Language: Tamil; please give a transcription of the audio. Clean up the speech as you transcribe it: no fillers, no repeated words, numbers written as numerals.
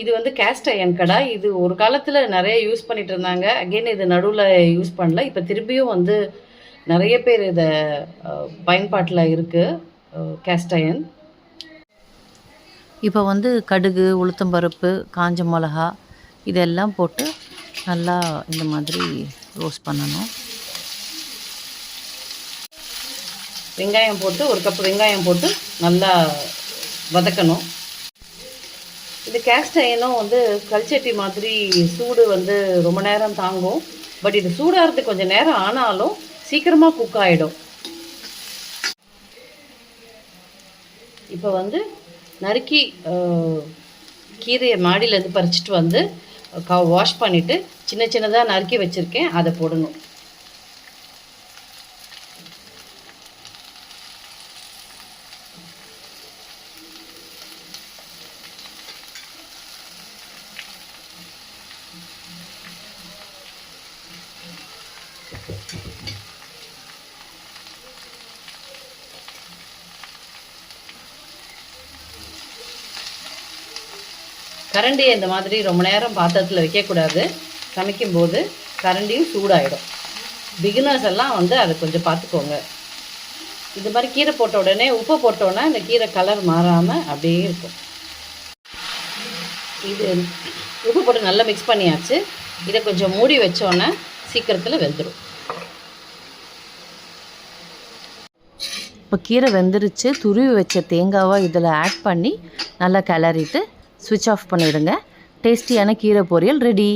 இது வந்து கேஸ்ட் அயன் கடாய். இது ஒரு காலத்தில் நிறைய யூஸ் பண்ணிட்டு இருந்தாங்க. அகெயின் இது நடுவில் யூஸ் பண்ணல. இப்போ திரும்பியும் வந்து நிறைய பேர் இதை பயன்பாட்டில் இருக்குது கேஸ்ட் அயன். இப்போ வந்து கடுகு, உளுத்தம்பருப்பு, காஞ்ச மிளகா இதெல்லாம் போட்டு நல்லா இந்த மாதிரி ரோஸ்ட் பண்ணணும். வெங்காயம் போட்டு 1 கப் வெங்காயம் போட்டு நல்லா வதக்கணும். இது கேஸ்ட் அயனும் வந்து கல்சட்டி மாதிரி சூடு வந்து ரொம்ப நேரம் தாங்கும். பட் இது சூடாகிறதுக்கு கொஞ்சம் நேரம் ஆனாலும் சீக்கிரமாக குக் ஆகிடும். இப்போ வந்து நறுக்கி கீரையை மாடியிலேருந்து பறிச்சிட்டு வந்து வாஷ் பண்ணிவிட்டு சின்ன சின்னதாக நறுக்கி வச்சுருக்கேன். அதை போடணும். கரண்டியை இந்த மாதிரி ரொம்ப நேரம் பாத்திரத்தில் வைக்கக்கூடாது. சமைக்கும்போது கரண்டியும் சூடாகிடும். பிகினர்ஸ் எல்லாம் வந்து அதை கொஞ்சம் பார்த்துக்கோங்க. இது மாதிரி கீரை போட்ட உடனே உப்பு போட்டோன்னா இந்த கீரை கலர் மாறாமல் அப்படியே இருக்கும். இது உப்பு போட்டு நல்லா மிக்ஸ் பண்ணியாச்சு. இதை கொஞ்சம் மூடி வச்சோன்னே சீக்கிரத்தில் வெந்துடும். இப்போ கீரை வெந்துருச்சு. துருவி வச்ச தேங்காவை இதில் ஆட் பண்ணி நல்லா கிளறிட்டு ஸ்விட்ச் ஆஃப் பண்ணிவிடுங்க. டேஸ்டியான கீரை பொரியல் ரெடி.